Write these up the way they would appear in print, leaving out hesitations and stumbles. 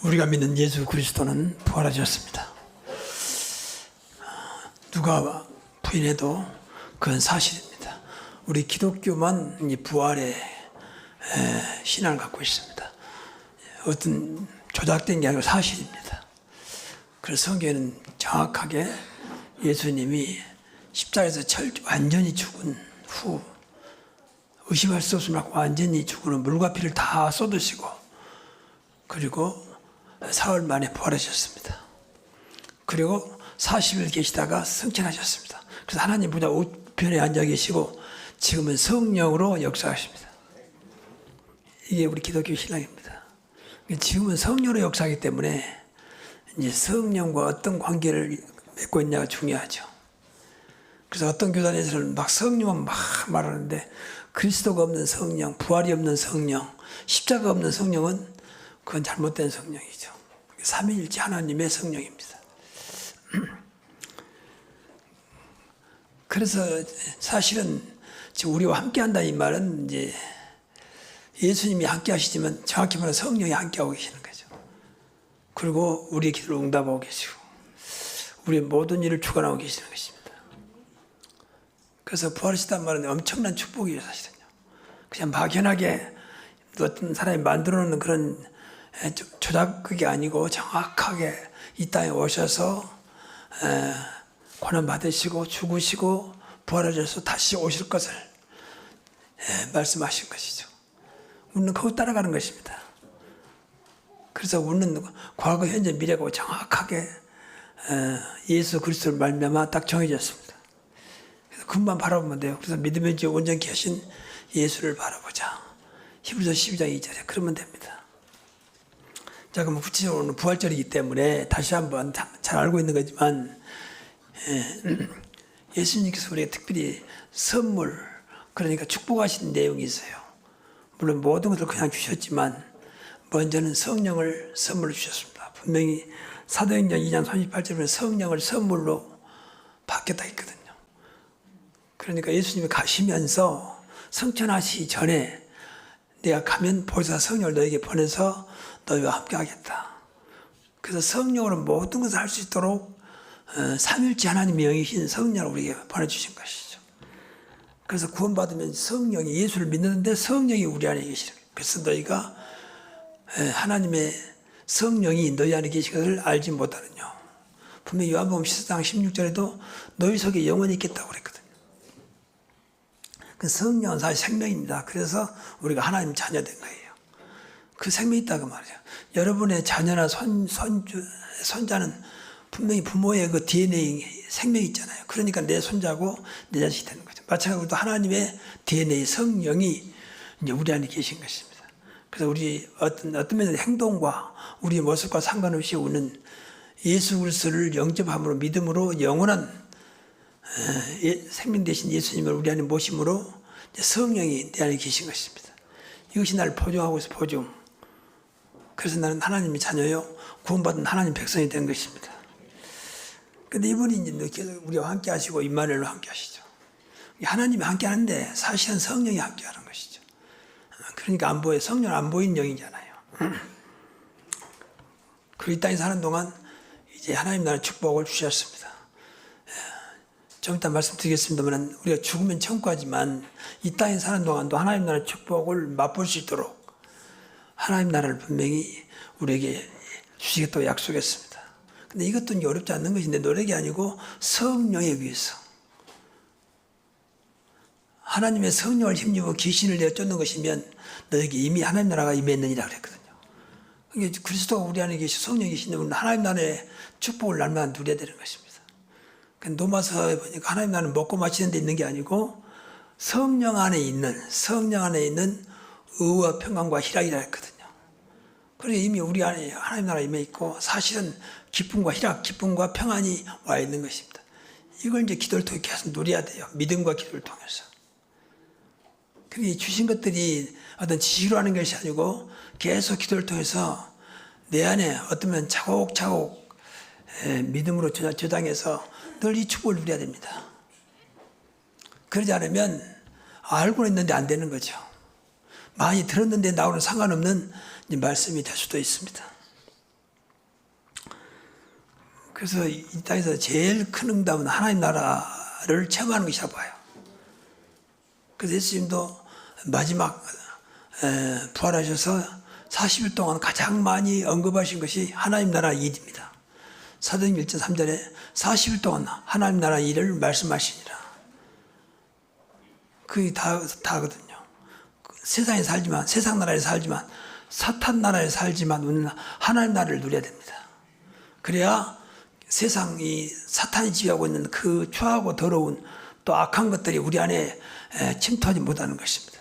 우리가 믿는 예수 그리스도는 부활하셨습니다. 누가 부인해도 그건 사실입니다. 우리 기독교만 이 부활의 신앙을 갖고 있습니다. 어떤 조작된 게 아니고 사실입니다. 그래서 성경에는 정확하게 예수님이 십자가에서 완전히 죽은 후 의심할 수 없을 만큼 완전히 죽은 물과 피를 다 쏟으시고 그리고 사흘 만에 부활하셨습니다. 그리고 40일 계시다가 승천하셨습니다. 그래서 하나님 보좌 우편에 앉아 계시고 지금은 성령으로 역사하십니다. 이게 우리 기독교 신앙입니다. 지금은 성령으로 역사하기 때문에 이제 성령과 어떤 관계를 맺고 있냐가 중요하죠. 그래서 어떤 교단에서는 막 성령은 막 말하는데 그리스도가 없는 성령, 부활이 없는 성령, 십자가 없는 성령은 그건 잘못된 성령이죠. 삼위일체 하나님의 성령입니다. 그래서 사실은 우리와 함께한다 이 말은 이제 예수님이 함께하시지만 정확히 말하면 성령이 함께하고 계시는 거죠. 그리고 우리의 기도를 응답하고 계시고 우리의 모든 일을 주관하고 계시는 것입니다. 그래서 부활하시단 말은 엄청난 축복이에요, 사실은요. 그냥 막연하게 어떤 사람이 만들어 놓는 그런 조작극이 아니고 정확하게 이 땅에 오셔서 고난 받으시고 죽으시고 부활하셔서 다시 오실 것을 말씀하신 것이죠. 우리는 그거 따라가는 것입니다. 그래서 우리는 과거, 현재, 미래가 정확하게 예수 그리스도를 말미암아 딱 정해졌습니다. 그래서 그것만 바라보면 돼요. 그래서 믿음의 지 온전케 하신 예수를 바라보자. 히브리서 12장 2절에 그러면 됩니다. 자, 그럼 구체적으로는 부활절이기 때문에 다시 한번 잘 알고 있는 거지만 예수님께서 우리에게 특별히 선물, 그러니까 축복하신 내용이 있어요. 물론 모든 것을 그냥 주셨지만 먼저는 성령을 선물로 주셨습니다. 분명히 사도행전 2장 38절에 보면 성령을 선물로 받겠다 했거든요. 그러니까 예수님이 가시면서 성천하시기 전에 내가 가면 보혜사 성령을 너에게 보내서 너희와 함께 하겠다. 그래서 성령으로 모든 것을 할 수 있도록 삼일째 하나님의 영이신 성령을 우리에게 보내주신 것이죠. 그래서 구원받으면 성령이 예수를 믿는데 성령이 우리 안에 계시는 거예요. 그래서 너희가 하나님의 성령이 너희 안에 계신 것을 알지 못하느냐. 분명히 요한복음 14장 16절에도 너희 속에 영원히 있겠다고 그랬거든요. 그 성령은 사실 생명입니다. 그래서 우리가 하나님 자녀 된 거예요. 그 생명이 있다고 말이에요. 여러분의 자녀나 손자는 분명히 부모의 그 DNA 생명이 있잖아요. 그러니까 내 손자고 내 자식이 되는 거죠. 마찬가지로 하나님의 DNA 성령이 이제 우리 안에 계신 것입니다. 그래서 우리 어떤 면에서 행동과 우리의 모습과 상관없이 우리는 예수 그리스도를 영접함으로 믿음으로 영원한 생명 되신 예수님을 우리 안에 모심으로 성령이 내 안에 계신 것입니다. 이것이 나를 보증하고 있어, 보증. 그래서 나는 하나님의 자녀요, 구원받은 하나님 백성이 된 것입니다. 근데 이분이 이제 우리와 함께 하시고 임마누엘로 함께 하시죠. 하나님이 함께 하는데 사실은 성령이 함께 하는 것이죠. 그러니까 안 보여. 성령 안 보이는 영이잖아요. 그리고 이 땅에 사는 동안 이제 하나님 나라의 축복을 주셨습니다. 좀 이따 말씀드리겠습니다만 우리가 죽으면 천국 가지만 이 땅에 사는 동안도 하나님 나라의 축복을 맛볼 수 있도록 하나님 나라를 분명히 우리에게 주시겠다고 약속했습니다. 근데 이것도 어렵지 않는 것인데 노력이 아니고 성령에 의해서 하나님의 성령을 힘입어 귀신을 내어 쫓는 것이면 너에게 이미 하나님 나라가 임했느니라 그랬거든요. 그러니까 그리스도가 우리 안에 계시고 성령이 계신데 우리는 하나님 나라의 축복을 날마다 누려야 되는 것입니다. 노마서에 보니까 하나님 나라는 먹고 마시는 데 있는 게 아니고 성령 안에 있는 의와 평강과 희락이라 했거든요. 그러니까 이미 우리 안에 하나님 나라 임해 있고 사실은 기쁨과 희락, 기쁨과 평안이 와 있는 것입니다. 이걸 이제 기도를 통해 계속 누려야 돼요. 믿음과 기도를 통해서. 그러니까 주신 것들이 어떤 지시로 하는 것이 아니고 계속 기도를 통해서 내 안에 어쩌면 차곡차곡 믿음으로 저장해서 늘 이 축복을 누려야 됩니다. 그러지 않으면 알고는 있는데 안 되는 거죠. 많이 들었는데 나오는 상관없는 말씀이 될 수도 있습니다. 그래서 이 땅에서 제일 큰 응답은 하나님 나라를 체험하는 것이라고 봐요. 그래서 예수님도 마지막 부활하셔서 40일 동안 가장 많이 언급하신 것이 하나님 나라 일입니다. 사도행전 1장 3절에 40일 동안 하나님 나라 일을 말씀하시니라. 그게 다거든요. 세상에 살지만, 세상 나라에 살지만, 사탄 나라에 살지만 우리는 하나님 나라를 누려야 됩니다. 그래야 세상이 사탄이 지배하고 있는 그 추하고 더러운 또 악한 것들이 우리 안에 침투하지 못하는 것입니다.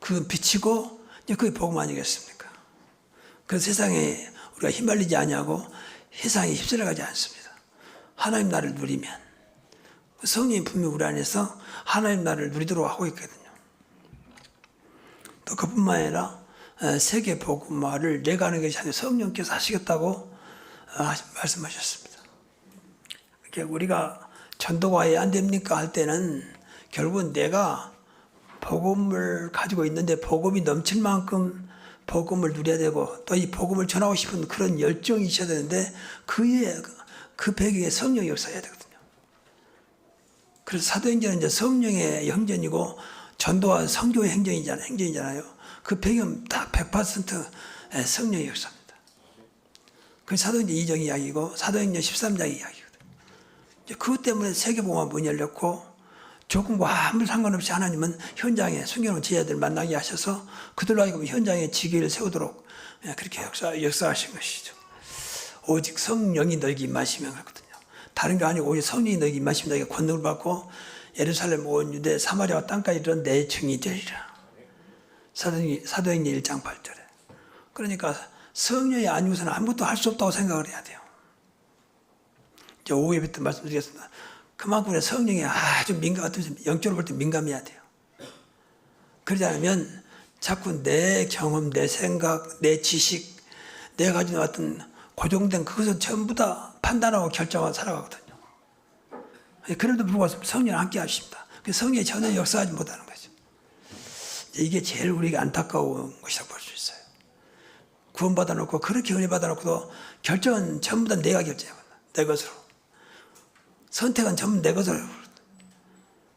그 비치고 이제 그게 복음 아니겠습니까? 그래서 세상에 우리가 휘말리지 아니하고 세상에 휩쓸려가지 않습니다. 하나님 나라를 누리면 성령이 분명히 우리 안에서 하나님 나라를 누리도록 하고 있거든요. 또 그뿐만 아니라 세계 복음화를 내가 하는 것이 아니라 성령께서 하시겠다고 말씀하셨습니다. 우리가 전도가 왜 안 됩니까 할 때는 결국은 내가 복음을 가지고 있는데 복음이 넘칠 만큼 복음을 누려야 되고 또 이 복음을 전하고 싶은 그런 열정이 있어야 되는데 그 배경에 성령이 역사해야 되거든요. 그래서 사도행전은 이제 성령의 행전이고 전도와 선교의 행전이잖아요. 그 배경 딱 100% 성령의 역사입니다. 그 사도행전 2장 이야기고 사도행전 13장 이야기거든요. 이제 그것 때문에 세계복음화 문이 열렸고 조건과 아무 상관없이 하나님은 현장에 숨겨놓은 제자들을 만나게 하셔서 그들로 하여금 현장에 지기를 세우도록 그렇게 역사하신 것이죠. 오직 성령이 너에게 임하시면 그렇거든요. 다른 게 아니고 오직 성령이 너에게 임하시면 너에게 권능을 받고 예루살렘 온 유대 사마리아와 땅까지 이르러 내 증이 되리라. 사도행전 1장 8절에. 그러니까 성령이 아니고서는 아무것도 할 수 없다고 생각을 해야 돼요. 이제 오후 예배 때 말씀드리겠습니다. 그만큼 성령이 아주 영적으로 볼 때 민감해야 돼요. 그러지 않으면 자꾸 내 경험, 내 생각, 내 지식, 내가 가지고 왔던 고정된 그것을 전부 다 판단하고 결정하고 살아가거든요. 그래도 불구하고 성령 함께 하십니다. 성령이 전혀 역사하지 못하는 거죠. 이게 제일 우리가 안타까운 것이라고 볼 수 있어요. 구원받아 놓고 그렇게 은혜 받아 놓고도 결정은 전부 다 내가 결정하거든요. 내 것으로. 선택은 전부 내 것으로.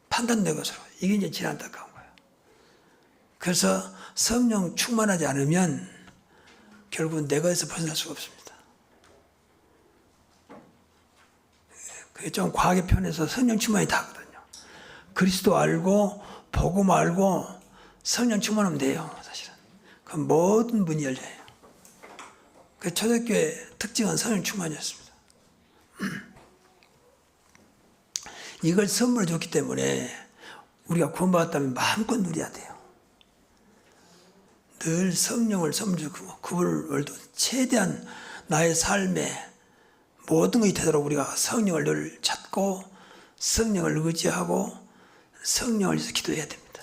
판단 내 것으로. 이게 이제 제일 안타까운 거예요. 그래서 성령 충만하지 않으면 결국은 내 것에서 벗어날 수가 없습니다. 그게 좀 과하게 표현해서 성령 충만이 다거든요. 그리스도 알고 복음 알고 성령 충만하면 돼요. 사실은. 그 모든 문이 열려요. 그 초대교회 특징은 성령 충만이었습니다. 이걸 선물을 줬기 때문에 우리가 구원받았다면 마음껏 누려야 돼요. 늘 성령을 선물 주고 그분을 최대한 나의 삶에 모든 것이 되도록 우리가 성령을 늘 찾고 성령을 의지하고 성령을 위해서 기도해야 됩니다.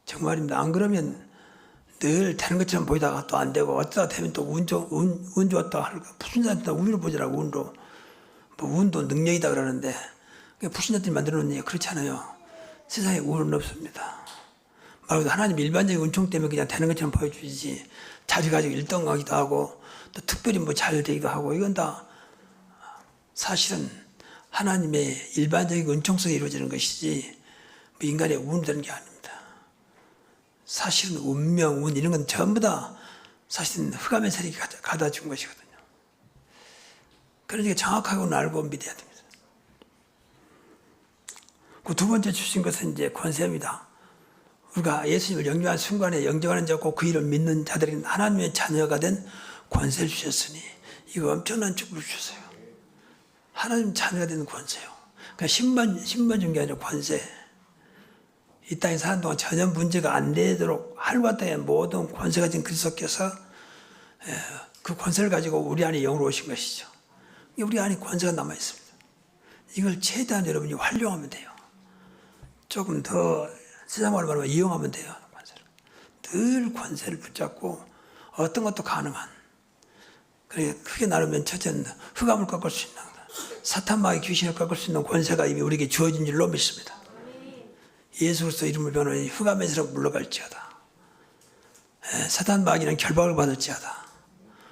정말입니다. 안 그러면 늘 되는 것처럼 보이다가 또 안 되고 어쩌다 되면 또 운 좋았다 하니까 불신자한테 운으로 보자라고 운도. 뭐 운도 능력이다 그러는데 불신자들이 만들어 놓은 얘기가 그렇지 않아요. 세상에 운은 없습니다. 말 그대로 하나님 일반적인 은총 때문에 그냥 되는 것처럼 보여주지 자리 가지고 1등 가기도 하고 또 특별히 뭐 잘 되기도 하고 이건 다 사실은 하나님의 일반적인 은총성이 이루어지는 것이지 뭐 인간의 운이 되는 게 아닙니다. 사실은 운명, 운 이런 건 전부 다 사실은 흑암의 세력이 가다 준 것이거든요. 그러니까 정확하게 알고 믿어야 됩니다. 그 두 번째 주신 것은 이제 권세입니다. 우리가 예수님을 영접한 순간에 영접하는 자고 그 이름을 믿는 자들이 하나님의 자녀가 된 권세를 주셨으니 이거 엄청난 축복을 주셨어요. 하나님 자녀가 되는 권세요. 그러니까 신분 준 게 아니라 권세. 이 땅에 사는 동안 전혀 문제가 안 되도록 하늘과 땅의 모든 권세가 진 그리스도께서 그 권세를 가지고 우리 안에 영으로 오신 것이죠. 우리 안에 권세가 남아 있습니다. 이걸 최대한 여러분이 활용하면 돼요. 조금 더 세상말로 말하면 이용하면 돼요. 권세를. 늘 권세를 붙잡고 어떤 것도 가능한. 그래 크게 나누면 첫째는 흑암을 꺾을 수 있는 사탄 마귀 귀신을 꺾을 수 있는 권세가 이미 우리에게 주어진 줄로 믿습니다. 예수 그리스도 이름을 변호하니 흑암에서 물러갈지어다. 사탄 마귀는 결박을 받을지어다.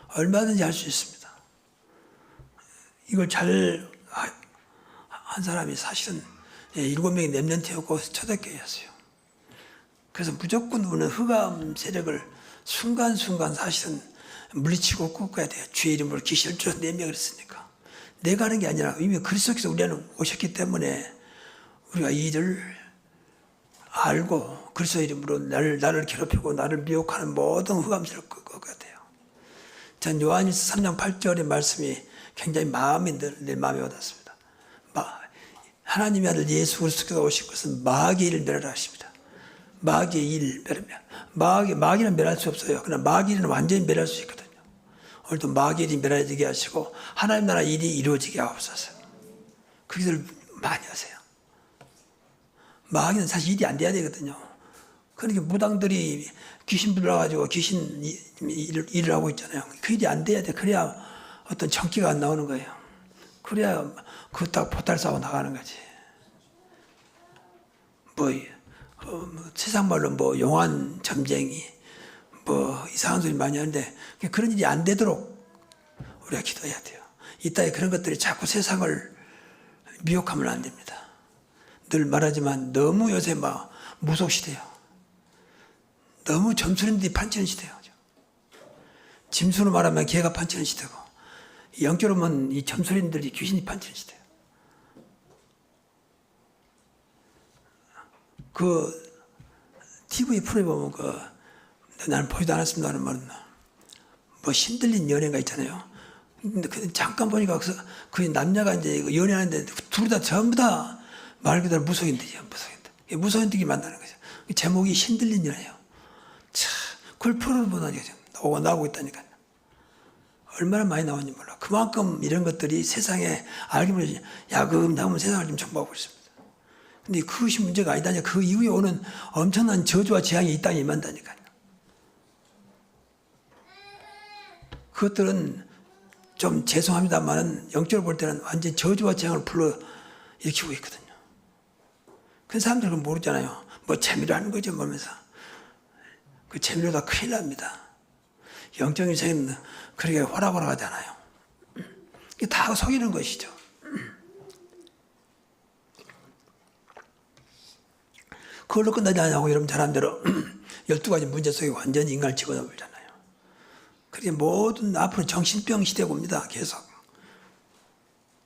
얼마든지 할 수 있습니다. 이걸 잘 한 사람이 사실은 7명이 렘넌트였고 초대교회였어요. 그래서 무조건 우리는 흑암 세력을 순간순간 사실은 물리치고 꺾어야 돼요. 주의 이름으로 귀신을 쫓아내며 그랬으니까. 내가 하는 게 아니라 이미 그리스도께서 우리 안에 오셨기 때문에 우리가 이 일을 알고 그리스도 이름으로 나를 괴롭히고 나를 미혹하는 모든 흑암 세력을 꺾어야 돼요. 전 요한일서 3장 8절의 말씀이 굉장히 내 마음에 와닿습니다. 하나님의 아들 예수 그리스도께서 오신 것은 마귀의 일을 멸하라 하십니다. 마귀의 일을 멸하며 마귀는 멸할 수 없어요. 그러나 마귀는 완전히 멸할 수 있거든요. 오늘도 마귀의 일이 멸해지게 하시고 하나님 나라 일이 이루어지게 하옵소서. 그 기도를 많이 하세요. 마귀는 사실 일이 안 돼야 되거든요. 그러니까 무당들이 귀신 불러가지고 귀신 일을 하고 있잖아요. 그 일이 안 돼야 돼. 그래야 어떤 정기가 안 나오는 거예요. 그래야 그거 딱 보따리 싸고 나가는 거지. 세상 말로 용한 점쟁이 이상한 소리 많이 하는데 그런 일이 안 되도록 우리가 기도해야 돼요. 이따에 그런 것들이 자꾸 세상을 미혹하면 안 됩니다. 늘 말하지만 너무 요새 무속 시대요. 너무 점수인들이 판치는 시대요. 짐수로 말하면 개가 판치는 시대고 영적으로 보면 이 점수인들이 귀신이 판치는 시대요. 그 TV 프로에 보면 나는 보지도 않았습니다는 말은 신들린 연애가 있잖아요. 근데 잠깐 보니까 그 남녀가 이제 연애하는데 둘 다 전부 다 말 그대로 무속인들이에요. 무속인들이 만나는 거죠. 제목이 신들린 연애예요. 참 그걸 프로를 보다니 나오고 있다니까요. 얼마나 많이 나오는지 몰라. 그만큼 이런 것들이 세상에 알게 모르지 야금야금 세상을 좀 정복하고 있습니다. 근데 그것이 문제가 아니다니. 그 이후에 오는 엄청난 저주와 재앙이 이 땅에 임한다니까요. 그것들은 좀 죄송합니다만 영적으로 볼 때는 완전 저주와 재앙을 불러 일으키고 있거든요. 그 사람들은 그걸 모르잖아요. 재미로 하는 거죠, 보면서. 그 재미로 다 큰일 납니다. 영적인 세계는 그렇게 호락호락하잖아요. 이게 다 속이는 것이죠. 그걸로 끝나지 않냐고 여러분 잘 안대로 12가지 문제 속에 완전히 인간을 집어넣으잖아요. 그렇게 모든 앞으로 정신병 시대가 옵니다. 계속.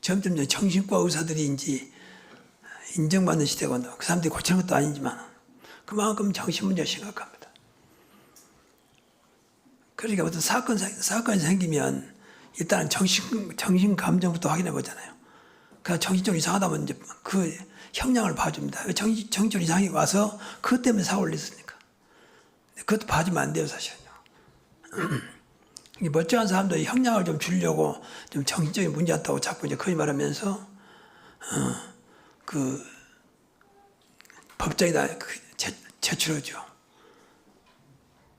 점점 정신과 의사들이 이제 인정받는 시대가 온다. 그 사람들이 고치는 것도 아니지만 그만큼 정신 문제가 심각합니다. 그러니까 어떤 사건이 생기면 일단 정신 감정부터 확인해 보잖아요. 그러니까 정신적으로 이상하다면 이제 그 형량을 봐줍니다. 정신적으로 이상이 와서 그것 때문에 사고를 냈으니까. 그것도 봐주면 안 돼요, 사실은요. 멀쩡한 사람도 형량을 좀 주려고 좀 정신적인 문제 있다고 자꾸 이제 거짓 말하면서 그 법정에다 제출하죠.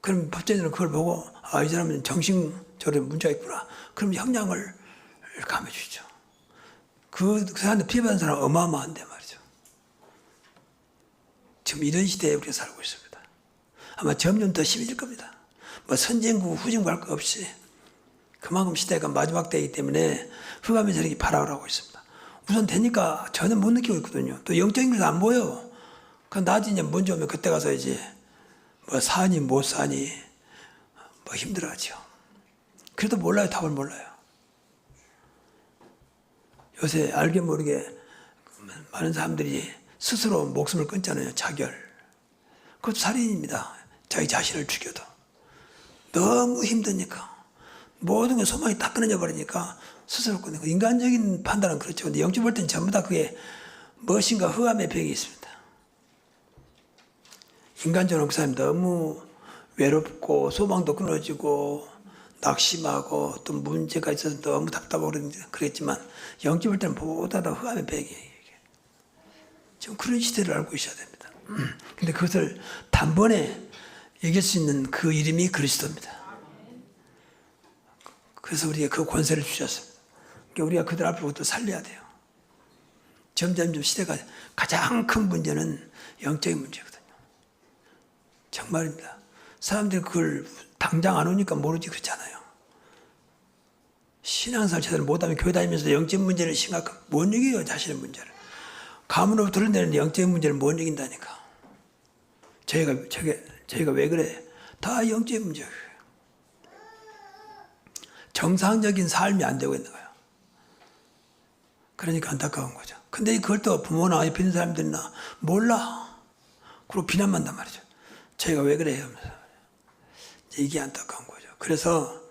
그럼 법정에는 그걸 보고 이 사람은 정신적으로 문제가 있구나. 그럼 형량을 감해주죠. 그 사람한테 피해받은 사람은 어마어마한데 말이죠. 지금 이런 시대에 우리가 살고 있습니다. 아마 점점 더 심해질 겁니다. 선진국, 후진국 할 거 없이 그만큼 시대가 마지막 때이기 때문에 흑암의 세력이 발악을 하고 있습니다. 우선 되니까 전혀 못 느끼고 있거든요. 또 영적인 것도 안 보여. 그 나중에 이제 문제 오면 그때 가서 이제 사니 못 사니 힘들어하죠. 그래도 몰라요. 답을 몰라요. 요새 알게 모르게 많은 사람들이 스스로 목숨을 끊잖아요. 자결. 그것도 살인입니다. 자기 자신을 죽여도. 너무 힘드니까. 모든 게 소망이 다 끊어져 버리니까 스스로 끊는 거. 인간적인 판단은 그렇죠. 근데 영적 볼 때는 전부 다 그게 무엇인가 흑암의 벽이 있습니다. 인간적으로 그 사람이 너무 외롭고 소망도 끊어지고 낙심하고 또 문제가 있어서 너무 답답하고 그랬지만 영적 볼 때는 보다 더 흑암의 벽이에요. 지금 그런 시대를 알고 있어야 됩니다. 근데 그것을 단번에 이길 수 있는 그 이름이 그리스도입니다. 그래서 우리가 그 권세를 주셨습니다. 그러니까 우리가 그들 앞으로부터 살려야 돼요. 점점 시대가 가장 큰 문제는 영적인 문제거든요. 정말입니다. 사람들이 그걸 당장 안 오니까 모르지 그렇잖아요. 신앙생활 제대로 못하면 교회 다니면서 영적 문제를 심각하게 못 이겨요. 자신의 문제를. 가문으로 드러내는 영적 문제를 못 이긴다니까. 저희가 왜 그래? 다 영적 문제예요. 정상적인 삶이 안 되고 있는 거예요. 그러니까 안타까운 거죠. 근데 그걸 또 부모나 옆에 있는 사람들이나 몰라. 그리고 비난만 한단 말이죠. 저희가 왜 그래요? 이게 안타까운 거죠. 그래서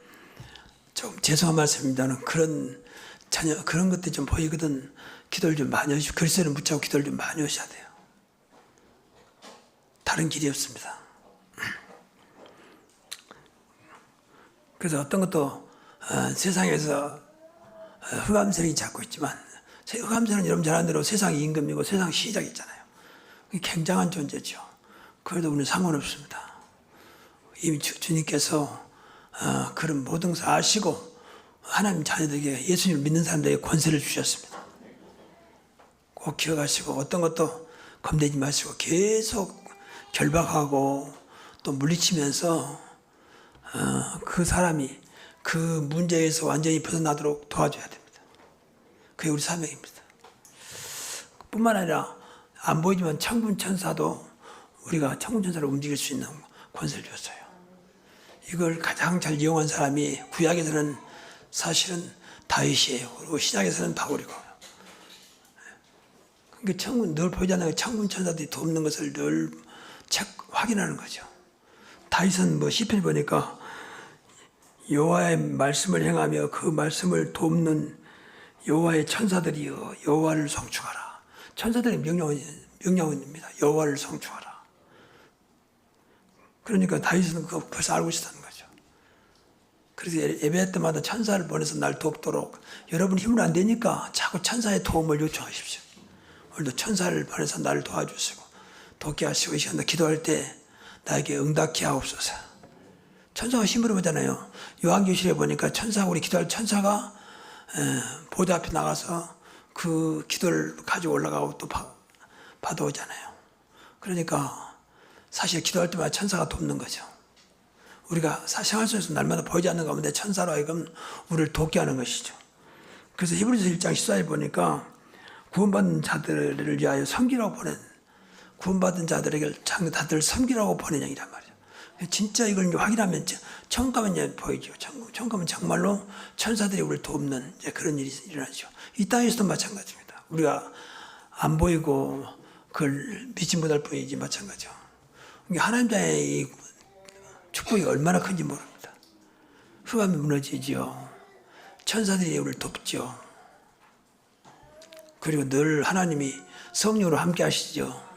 좀 죄송한 말씀입니다는 그런 것들이 좀 보이거든. 기도를 좀 많이 하시고 글쎄를 묻자고 기도를 좀 많이 하셔야 돼요. 다른 길이 없습니다. 그래서 어떤 것도 세상에서 흑암세력이 잡고 있지만 흑암세력은 여러분 잘 아는 대로 세상이 임금이고 세상 시작이 있잖아요. 굉장한 존재죠. 그래도 우리는 상관없습니다. 이미 주님께서 그런 모든 것을 아시고 하나님 자녀들에게 예수님을 믿는 사람들에게 권세를 주셨습니다. 꼭 기억하시고 어떤 것도 겁내지 마시고 계속 결박하고 또 물리치면서 그 사람이 그 문제에서 완전히 벗어나도록 도와줘야 됩니다. 그게 우리 사명입니다. 뿐만 아니라 안 보이지만 천군 천사도 우리가 천군 천사를 움직일 수 있는 권세를 줬어요. 이걸 가장 잘 이용한 사람이 구약에서는 사실은 다윗이에요. 그리고 신약에서는 바울이고. 그러니까 천군 늘 보이잖아요. 천군 천사들이 돕는 것을 늘 확인하는 거죠. 다윗은 시편 보니까 여호와의 말씀을 행하며 그 말씀을 돕는 여호와의 천사들이여 여호와를 송축하라. 천사들의 명령입니다. 여호와를 송축하라. 그러니까 다윗은 그거 벌써 알고 있었다는 거죠. 그래서 예배할 때마다 천사를 보내서 날 돕도록 여러분 힘으로 안 되니까 자꾸 천사의 도움을 요청하십시오. 오늘도 천사를 보내서 나를 도와주시고 돕게 하시고 이 시간에 기도할 때 나에게 응답케 하옵소서. 천사가 힘으로 보잖아요. 요한계시록에 보니까 우리 기도할 천사가 보좌 앞에 나가서 그 기도를 가지고 올라가고 또 받아오잖아요. 그러니까 사실 기도할 때마다 천사가 돕는 거죠. 우리가 생활 속에서 날마다 보이지 않는 가운데 천사로 하여금 우리를 돕게 하는 것이죠. 그래서 히브리서 1장 14에 보니까 구원받은 자들을 위하여 섬기라고 구원받은 자들에게 다들 섬기라고 보낸 양이란 말이죠. 진짜 이걸 확인하면 천국 가면 보이죠. 천국 가면 정말로 천사들이 우리를 돕는 그런 일이 일어나죠. 이 땅에서도 마찬가지입니다. 우리가 안 보이고 그걸 믿지 못할 뿐이지 마찬가지죠. 하나님의 이 축복이 얼마나 큰지 모릅니다. 흑암이 무너지죠. 천사들이 우리를 돕죠. 그리고 늘 하나님이 성령으로 함께 하시죠.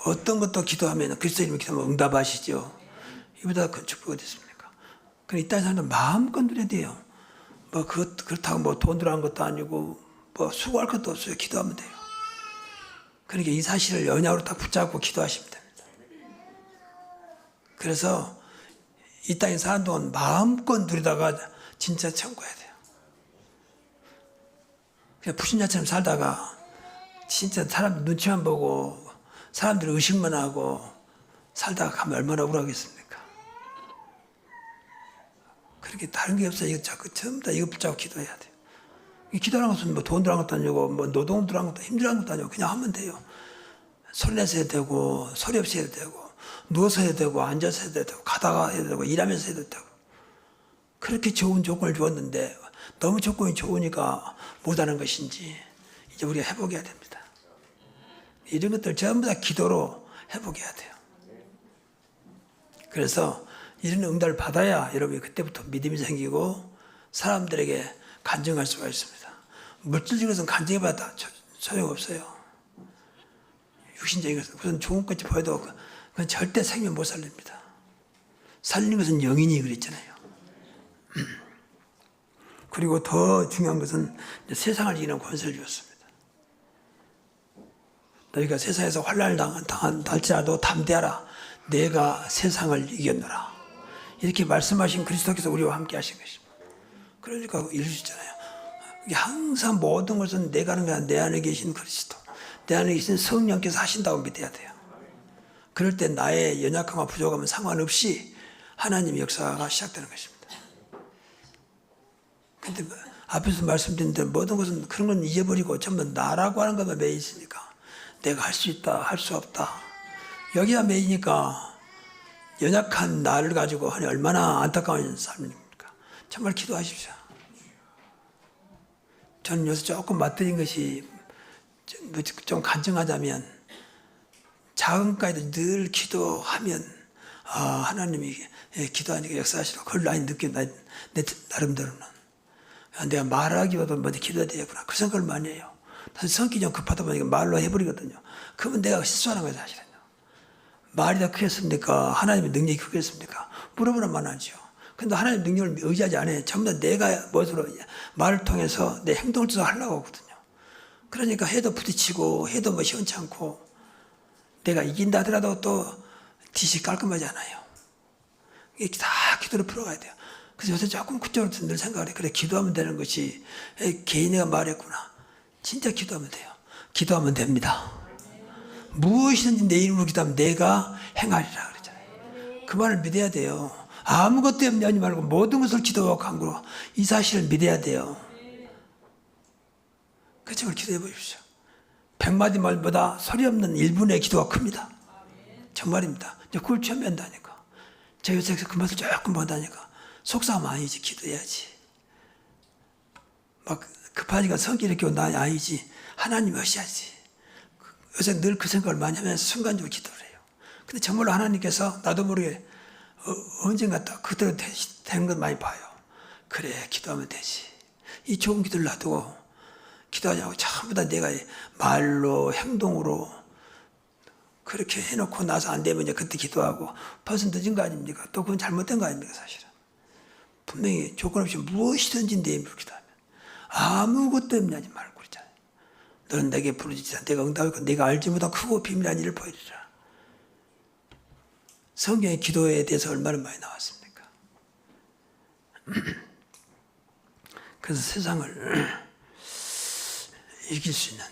어떤 것도 기도하면 그리스도 이름으로 기도하면 응답하시죠. 이보다 큰 축복이 어디 있습니까? 그러니까 이 땅의 사람들 마음껏 누려야 돼요. 그렇다고 돈 들어간 것도 아니고 수고할 것도 없어요. 기도하면 돼요. 그러니까 이 사실을 연약으로 딱 붙잡고 기도하시면 됩니다. 그래서 이 땅에 사는 동안 마음껏 누리다가 진짜 천국 가야 돼요. 그냥 불신자처럼 살다가 진짜 사람 눈치만 보고 사람들 의식만 하고 살다가 가면 얼마나 억울하겠습니까? 그렇게 다른 게 없어요. 이거 자꾸 전부 다 이거 붙잡고 기도해야 돼요. 기도하는 것은 돈 들어간 것도 아니고 노동 들어간 것도 힘들어간 것도 아니고 그냥 하면 돼요. 소리 내서 해도 되고 소리 없이 해도 되고 누워서 해도 되고 앉아서 해도 되고 가다가 해도 되고 일하면서 해도 되고 그렇게 좋은 조건을 주었는데 너무 조건이 좋으니까 못하는 것인지 이제 우리가 회복해야 됩니다. 이런 것들 전부 다 기도로 회복해야 돼요. 그래서 이런 응답을 받아야 여러분이 그때부터 믿음이 생기고 사람들에게 간증할 수가 있습니다. 물질적인 것은 간증해봐도 소용없어요. 육신적인 것은 무슨 좋은 것이 보여도 그건 절대 생명 못 살립니다. 살리는 것은 영인이 그랬잖아요. 그리고 더 중요한 것은 세상을 이기는 권세를 주었습니다. 너희가 세상에서 환난을 당할지라도 담대하라. 내가 세상을 이겼노라. 이렇게 말씀하신 그리스도께서 우리와 함께 하신 것입니다. 그러니까 이럴 수 있잖아요. 항상 모든 것은 내가 하는 게 아니라 내 안에 계신 그리스도, 내 안에 계신 성령께서 하신다고 믿어야 돼요. 그럴 때 나의 연약함과 부족함은 상관없이 하나님의 역사가 시작되는 것입니다. 근데 앞에서 말씀드린 대로 모든 것은 그런 건 잊어버리고 전부 나라고 하는 것만 매여 있으니까 내가 할 수 있다, 할 수 없다. 여기가 매이니까 연약한 나를 가지고 하니 얼마나 안타까운 삶입니까? 정말 기도하십시오. 저는 요새 조금 맞들인 것이 좀 간증하자면 작은 것에도 늘 기도하면 하나님이 기도하니까 역사하시라고 그걸 많이 느낀다. 내 나름대로는. 내가 말하기보다 먼저 기도해야 되겠구나. 그 생각을 많이 해요. 사실 성격이 좀 급하다 보니까 말로 해버리거든요. 그러면 내가 실수하는 거예요, 사실은요. 말이 더 크겠습니까? 하나님의 능력이 크겠습니까? 물어보면 하죠. 근데 하나님의 능력을 의지하지 않아요. 전부 다 내가 무엇으로 말을 통해서 내 행동을 통해서 하려고 하거든요. 그러니까 해도 부딪히고 해도 뭐 시원찮고 내가 이긴다 하더라도 또 뒷이 깔끔하지 않아요. 이게 다 기도로 풀어가야 돼요. 그래서 요새 조금 그쪽으로 늘 생각을 해. 그래, 기도하면 되는 것이 개인이가 말했구나. 진짜 기도하면 돼요. 기도하면 됩니다. 무엇이든지 내 이름으로 기도하면 내가 행하리라 그러잖아요. 그 말을 믿어야 돼요. 아무것도 염려하지 말고 모든 것을 기도하고 간구로 이 사실을 믿어야 돼요. 그 점을 기도해 보십시오. 100마디 말보다 소리 없는 1분의 기도가 큽니다. 정말입니다. 그걸 처음 한다니까. 제가 요새 그 맛을 조금 본다니까. 속상하면 아니지, 기도해야지. 막 급하니까 성질이 이렇게 온다 아니지. 하나님 하셔야지. 요새 늘 그 생각을 많이 하면서 순간적으로 기도를 해요. 근데 정말로 하나님께서 나도 모르게 언젠가 딱 그대로 되는 걸 많이 봐요. 그래, 기도하면 되지. 이 좋은 기도를 놔두고 기도하냐고 전부 다 내가 말로 행동으로 그렇게 해놓고 나서 안 되면 이제 그때 기도하고 벌써 늦은 거 아닙니까? 또 그건 잘못된 거 아닙니까, 사실은? 분명히 조건 없이 무엇이든지 내 힘으로 기도하면 아무것도 염려하지 말고 그러잖아요. 너는 내게 부르짖으라 내가 응답하고 내가 알지 못한 크고 비밀한 일을 보이리라. 성경의 기도에 대해서 얼마나 많이 나왔습니까? 그래서 세상을 이길 수 있는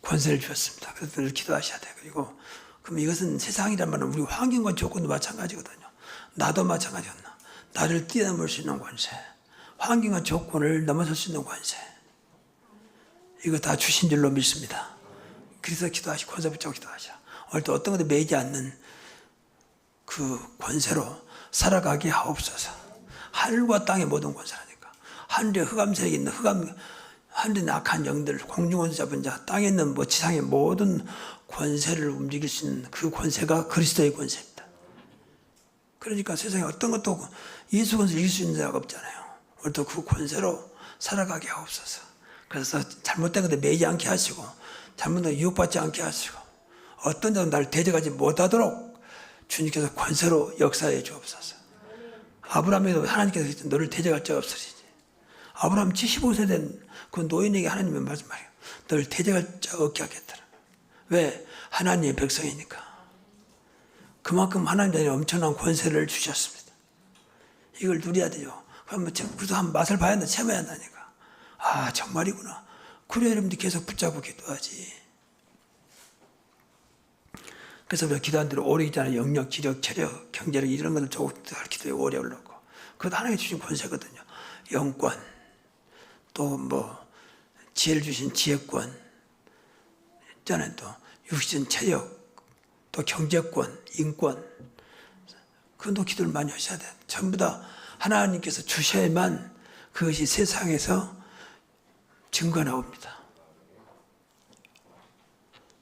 권세를 주었습니다. 그래서 늘 기도하셔야 돼요. 그리고 그럼 이것은 세상이란 말은 우리 환경과 조건도 마찬가지거든요. 나도 마찬가지였나. 나를 뛰어넘을 수 있는 권세, 환경과 조건을 넘어설 수 있는 권세, 이거 다 주신 줄로 믿습니다. 그래서 기도하시고 권세 붙잡고 기도하시라. 오늘도 어떤 것도 매이지 않는 그 권세로 살아가게 하옵소서. 하늘과 땅의 모든 권세라니까. 하늘에 흑암색이 있는 하늘에 악한 영들, 공중원수 잡은 자, 땅에 있는 지상의 모든 권세를 움직일 수 있는 그 권세가 그리스도의 권세입니다. 그러니까 세상에 어떤 것도 예수 권세를 이길 수 있는 자가 없잖아요. 오늘도 그 권세로 살아가게 하옵소서. 그래서 잘못된 것에 매이지 않게 하시고 잘못된 것에 유혹받지 않게 하시고 어떤 자도 나를 대적하지 못하도록 주님께서 권세로 역사해 주옵소서. 아브라함에도 하나님께서 너를 대적할 자 없으리지. 아브라함 75세 된 그 노인에게 하나님의 말씀하세요. 너를 대적할 자 없게 하겠더라. 왜? 하나님의 백성이니까. 그만큼 하나님의 엄청난 권세를 주셨습니다. 이걸 누려야 돼요. 그러면 그래도 한 맛을 봐야 한다, 체험해야 한다니까. 아, 정말이구나. 그래, 여러분들 계속 붙잡고 기도하지. 그래서 우리가 기도한 대로 오래 있잖아요. 영력, 지력, 체력, 경제력 이런 것들 조금 기도에 오래 올랐고. 그것도 하나님이 주신 권세거든요. 영권, 또 지혜를 주신 지혜권, 있잖아요. 또 육신 체력, 또 경제권, 인권. 그것도 기도를 많이 하셔야 돼요. 전부 다 하나님께서 주셔야만 그것이 세상에서 증거 나옵니다.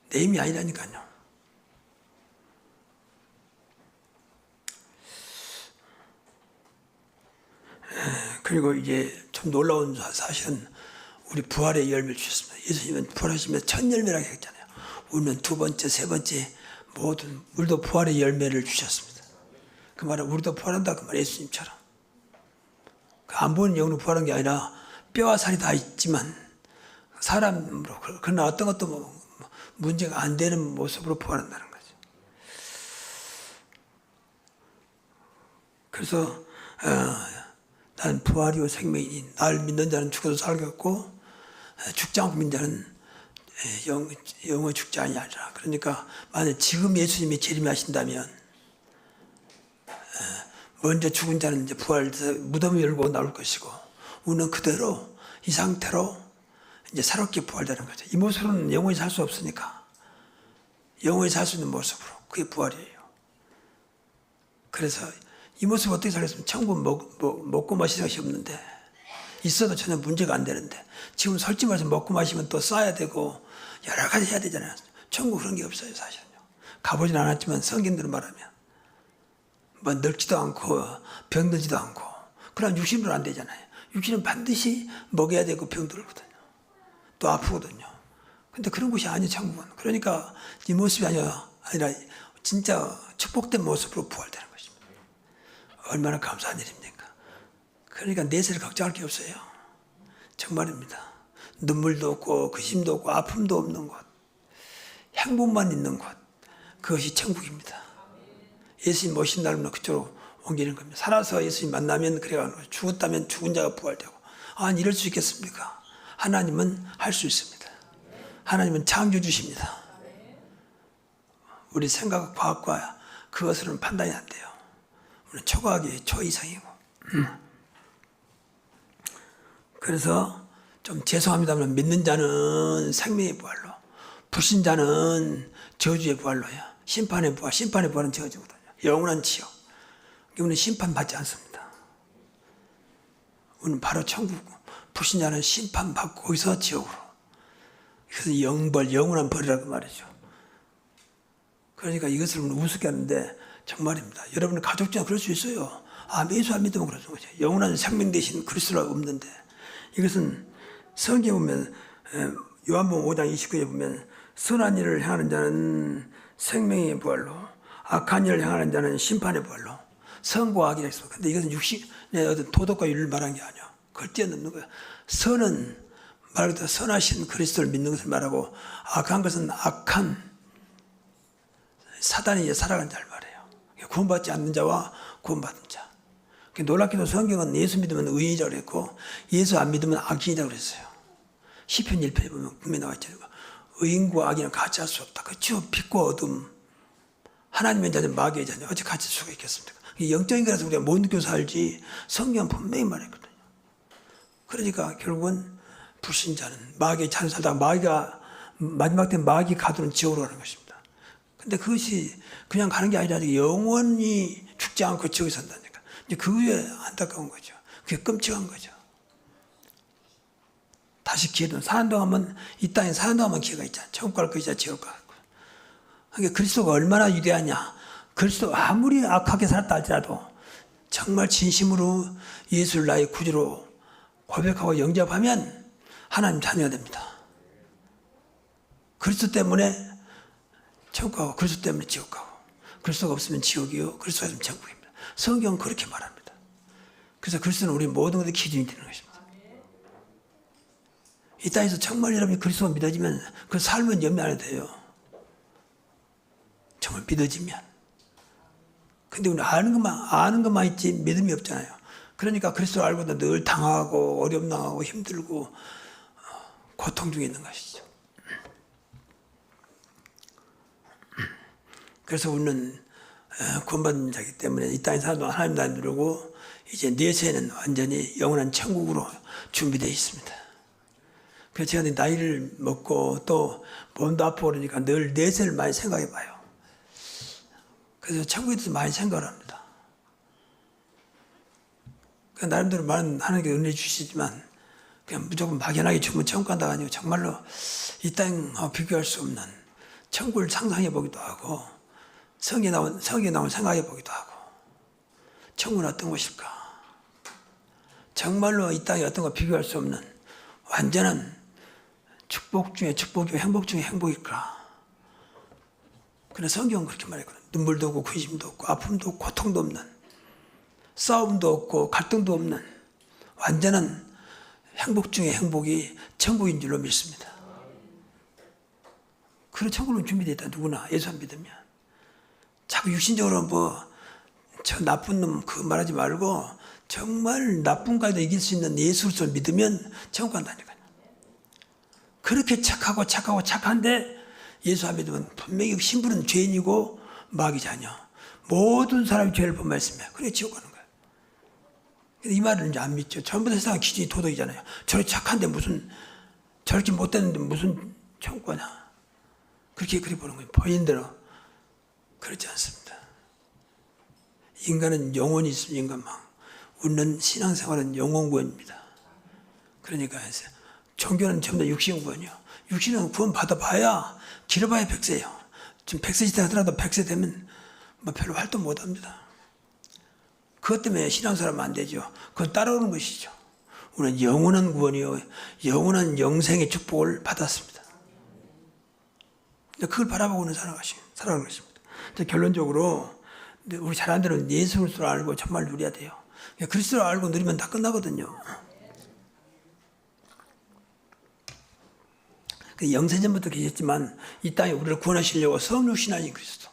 내 힘이 아니라니까요. 그리고 이제 좀 놀라운 사실은 우리 부활의 열매를 주셨습니다. 예수님은 부활하시면서 첫 열매라고 했잖아요. 우리는 두 번째, 세 번째 모든 우리도 부활의 열매를 주셨습니다. 그 말은 우리도 부활한다 그 말 예수님처럼. 안 보이는 영으로 부활한 게 아니라 뼈와 살이 다 있지만 사람으로 그러나 어떤 것도 문제가 안 되는 모습으로 부활한다는 거죠. 그래서 나는 부활이요 생명이니 나를 믿는 자는 죽어도 살겠고 죽지 않고 믿는 자는 영원히 죽지 아니하리라. 그러니까 만약 지금 예수님이 재림하신다면 먼저 죽은 자는 이제 부활해서 무덤을 열고 나올 것이고 우리는 그대로 이 상태로 이제 새롭게 부활되는 거죠. 이 모습으로는 영원히 살 수 없으니까 영원히 살 수 있는 모습으로 그게 부활이에요. 그래서 이 모습을 어떻게 살겠으면 천국 먹고 마실 것이 없는데 있어도 전혀 문제가 안 되는데 지금 솔직히 말해서 먹고 마시면 또 써야 되고 여러 가지 해야 되잖아요. 천국 그런 게 없어요. 사실은요. 가보진 않았지만 성경대로 말하면 뭐 늙지도 않고 병들지도 않고 그럼 육신으로 안 되잖아요. 육신은 반드시 먹여야 되고 병들거든요. 또 아프거든요. 근데 그런 것이 아니에요. 천국은. 그러니까 이 모습이 아니라 진짜 축복된 모습으로 부활되는 것입니다. 얼마나 감사한 일입니까? 그러니까 내세를 걱정할 게 없어요. 정말입니다. 눈물도 없고 근심도 없고 아픔도 없는 곳, 행복만 있는 곳, 그것이 천국입니다. 예수님 모신 날은 그쪽으로 옮기는 겁니다. 살아서 예수님 만나면 그래가지고 죽었다면 죽은 자가 부활되고 아니 이럴 수 있겠습니까? 하나님은 할 수 있습니다. 하나님은 창조주십니다. 우리 생각, 과학과 그것으로는 판단이 안 돼요. 우리는 초과학이 초이상이고. 그래서 좀 죄송합니다만 믿는 자는 생명의 부활로, 불신자는 저주의 부활로요. 심판의 부활은 저주거든요. 영원한 지옥. 우리는 심판받지 않습니다. 우리는 바로 천국, 불신자는 심판받고 거기서 지옥으로. 그래서 영벌, 영원한 벌이라고 말이죠. 그러니까 이것을 우리는 우습게 하는데 정말입니다. 여러분의 가족 중에 그럴 수 있어요. 아, 예수 안 믿으면 그런 거죠. 영원한 생명 대신 그리스도가 없는데 이것은 성경에 보면 요한복음 5장 29절에 보면 선한 일을 행하는 자는 생명의 부활로 악한 일을 행하는 자는 심판의 부활로 선과 악이라 했습니다. 근데 이것은 육신의 어떤 도덕과 윤리를 말한 게 아니야. 그걸 뛰어넘는 거야. 선은 말 그대로 선하신 그리스도를 믿는 것을 말하고 악한 것은 악한 사단이 이제 살아가는 자를 말해요. 구원받지 않는 자와 구원받은 자. 놀랍게도 성경은 예수 믿으면 의인이라고 그랬고 예수 안 믿으면 악인이라고 그랬어요. 시편 1편에 보면 분명히 나와 있잖아요. 의인과 악인은 같이 할 수 없다. 그렇죠. 빛과 어둠. 하나님의 자녀, 마귀의 자녀. 어찌 같이 할 수가 있겠습니까? 영적인 거라서 우리가 못 느껴서 알지 성경은 분명히 말했거든요. 그러니까 결국은 불신자는 마귀의 자녀 살다가 마귀가 마지막 때 마귀 가두는 지옥으로 가는 것입니다. 근데 그것이 그냥 가는 게 아니라 영원히 죽지 않고 지옥에 산다니까. 이제 그게 안타까운 거죠. 그게 끔찍한 거죠. 다시 기회는 사는 동안은 이 땅에 사는 동안만 기회가 있잖아. 천국 갈 것이자 지옥 갈 것. 그러니까 그리스도가 얼마나 위대하냐. 그리스도 아무리 악하게 살았다 할지라도 정말 진심으로 예수를 나의 구주로 고백하고 영접하면 하나님 자녀가 됩니다. 그리스도 때문에 천국 가고 그리스도 때문에 지옥 가고 그리스도가 없으면 지옥이요 그리스도가 있으면 천국입니다. 성경은 그렇게 말합니다. 그래서 그리스도는 우리 모든 것의 기준이 되는 것입니다. 이 땅에서 정말 여러분이 그리스도가 믿어지면 그 삶은 염려 안 해도 돼요. 정말 믿어지면. 근데 우리는 아는 것만 있지 믿음이 없잖아요. 그러니까 그리스도를 알고도 늘 당하고 어려움 당하고 힘들고 고통 중에 있는 것이죠. 그래서 우리는 구원받은 자이기 때문에 이 땅에 사는 동안 하나님 나라 누르고 이제 내세는 완전히 영원한 천국으로 준비되어 있습니다. 그래서 제가 나이를 먹고 또 몸도 아프고 그러니까 늘 내세를 많이 생각해 봐요. 그래서 천국에 대해서 많이 생각을 합니다. 그러니까 나름대로 많은 하나님께 은혜 주시지만 그냥 무조건 막연하게 주면 천국 간다가 아니고 정말로 이 땅과 비교할 수 없는 천국을 상상해 보기도 하고 성경에 나온 생각해 보기도 하고 천국은 어떤 곳일까? 정말로 이 땅에 어떤 거 비교할 수 없는 완전한 축복 중에 축복이고 행복 중에 행복일까? 그런데 성경은 그렇게 말했거든요. 눈물도 없고 근심도 없고 아픔도 없고 고통도 없는 싸움도 없고 갈등도 없는 완전한 행복 중에 행복이 천국인 줄로 믿습니다. 그런 천국은 준비되어 있다. 누구나 예수 안 믿으면. 자꾸 육신적으로 저 나쁜 놈 그 말하지 말고 정말 나쁜 가도 이길 수 있는 예수를 믿으면 천국 간다니까요. 그렇게 착한데 예수 안 믿으면 분명히 신부는 죄인이고 마귀 자녀. 모든 사람이 죄를 범했으며 그래 지옥 가는 거예요. 이 말을 이제 안 믿죠. 전부 다 세상 기준이 도덕이잖아요. 저렇게 착한데 무슨, 저렇게 못됐는데 무슨 천국가냐. 그렇게 그리 보는 거예요. 본인대로. 그렇지 않습니다. 인간은 영혼이 있으면 인간만. 우리는 신앙생활은 영혼구원입니다. 그러니까 종교는 전부 다 육신구원이요. 육신은 구원 받아봐야 길어봐야 100세예요. 지금 100세 시대 하더라도 100세 되면 뭐 별로 활동 못합니다. 그것 때문에 신앙생활하면 안 되죠. 그건 따라오는 것이죠. 우리는 영원한 구원이요, 영원한 영생의 축복을 받았습니다. 그걸 바라보고는 살아가는 것입니다. 결론적으로 우리 잘하는 대로 예수 그리스도를 알고 정말 누려야 돼요. 그리스도를 알고 누리면 다 끝나거든요. 영세전부터 계셨지만 이 땅에 우리를 구원하시려고 성육신하신 그리스도.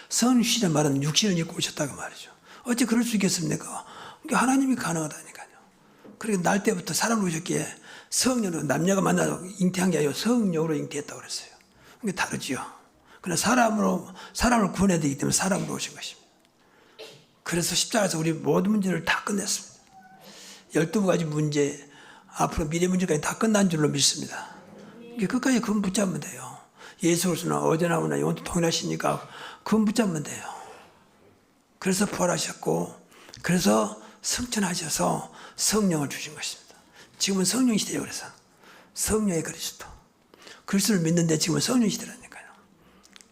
성육신의 말은 육신을 입고 오셨다고 말이죠. 어찌 그럴 수 있겠습니까? 하나님이 가능하다니까요. 그러니까 날 때부터 사람으로 오셨기에 성령으로, 남녀가 만나서 잉태한 게 아니고 성령으로 잉태했다고 그랬어요. 그게 다르지요. 그러나 사람을 구원해야 되기 때문에 사람으로 오신 것입니다. 그래서 십자가에서 우리 모든 문제를 다 끝냈습니다. 12가지 문제, 앞으로 미래 문제까지 다 끝난 줄로 믿습니다. 끝까지 그건 붙잡으면 돼요. 예수 그리스도는 어제나 오늘 영원토록 동일하시니까 그건 붙잡으면 돼요. 그래서 부활하셨고, 그래서 승천하셔서 성령을 주신 것입니다. 지금은 성령 시대예요. 그래서 성령의 그리스도. 그리스도를 믿는데 지금은 성령 시대라니까요.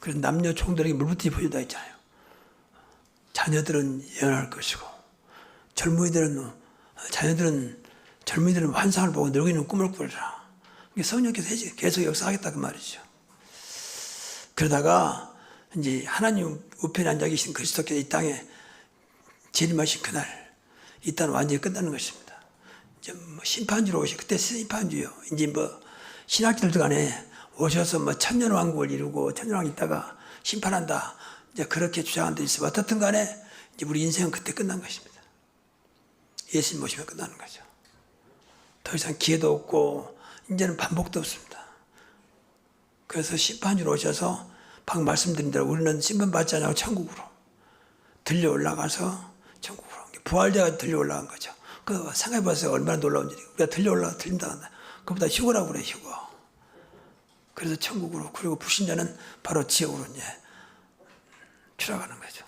그래서 남녀 총들에게 물부터 보여다 했잖아요. 자녀들은 예언할 것이고, 젊은이들은 환상을 보고 늙은이는 꿈을 꾸리라. 성령께서 계속 역사하겠다 그 말이죠. 그러다가 이제 하나님 우편에 앉아 계신 그리스도께서 이 땅에 재림하신 그날, 이 땅은 완전히 끝나는 것입니다. 이제 뭐 심판주로 오시, 그때 심판주요. 이제 뭐 신학자들 간에 오셔서 뭐 천년왕국을 이루고 천년왕 있다가 심판한다. 이제 그렇게 주장하는 데 있어요. 어떻든 간에 이제 우리 인생은 그때 끝난 것입니다. 예수님 모시면 끝나는 거죠. 더 이상 기회도 없고 이제는 반복도 없습니다. 그래서 심판주로 오셔서 방금 말씀드린 대로 우리는 심판받지 않고 천국으로 들려 올라가서 천국으로 부활자가 들려 올라간 거죠. 그 생각해보세요. 얼마나 놀라운 일이에요. 우리가 들려 올라가 들린다. 그보다 휴거라고 그래, 휴거. 그래서 천국으로, 그리고 불신자는 바로 지옥으로 이제 추락하는 거죠.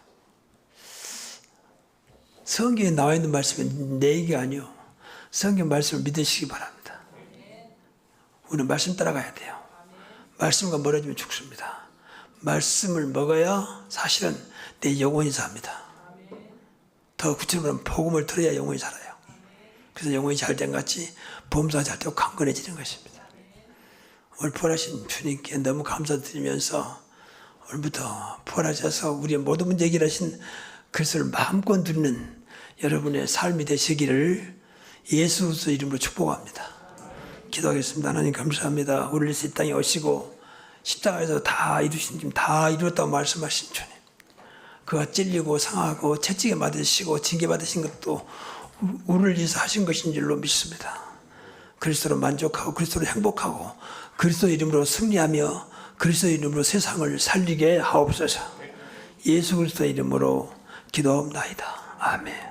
성경에 나와 있는 말씀은 내 얘기가 아니요. 성경 말씀을 믿으시기 바랍니다. 우리는 말씀 따라가야 돼요. 말씀과 멀어지면 죽습니다. 말씀을 먹어야 사실은 내 영혼이 삽니다. 더 구체적으로 말하면 복음을 들어야 영혼이 살아요. 그래서 영혼이 잘 된 같이 범사가 잘 되고 강건해지는 것입니다. 오늘 부활하신 주님께 너무 감사드리면서 오늘부터 부활하셔서 우리의 모든 문제 해결하신 그리스도를 마음껏 누리는 여러분의 삶이 되시기를 예수 그리스도 이름으로 축복합니다. 기도하겠습니다. 하나님 감사합니다. 우리를 이 땅에 오시고 십자가에서 다 이루신 주님, 다 이루었다고 말씀하신 주님. 그가 찔리고 상하고 채찍에 맞으시고 징계 받으신 것도 우리를 위해서 하신 것인 줄로 믿습니다. 그리스도로 만족하고 그리스도로 행복하고 그리스도 이름으로 승리하며 그리스도 이름으로 세상을 살리게 하옵소서. 예수 그리스도 이름으로 기도하옵나이다. 아멘.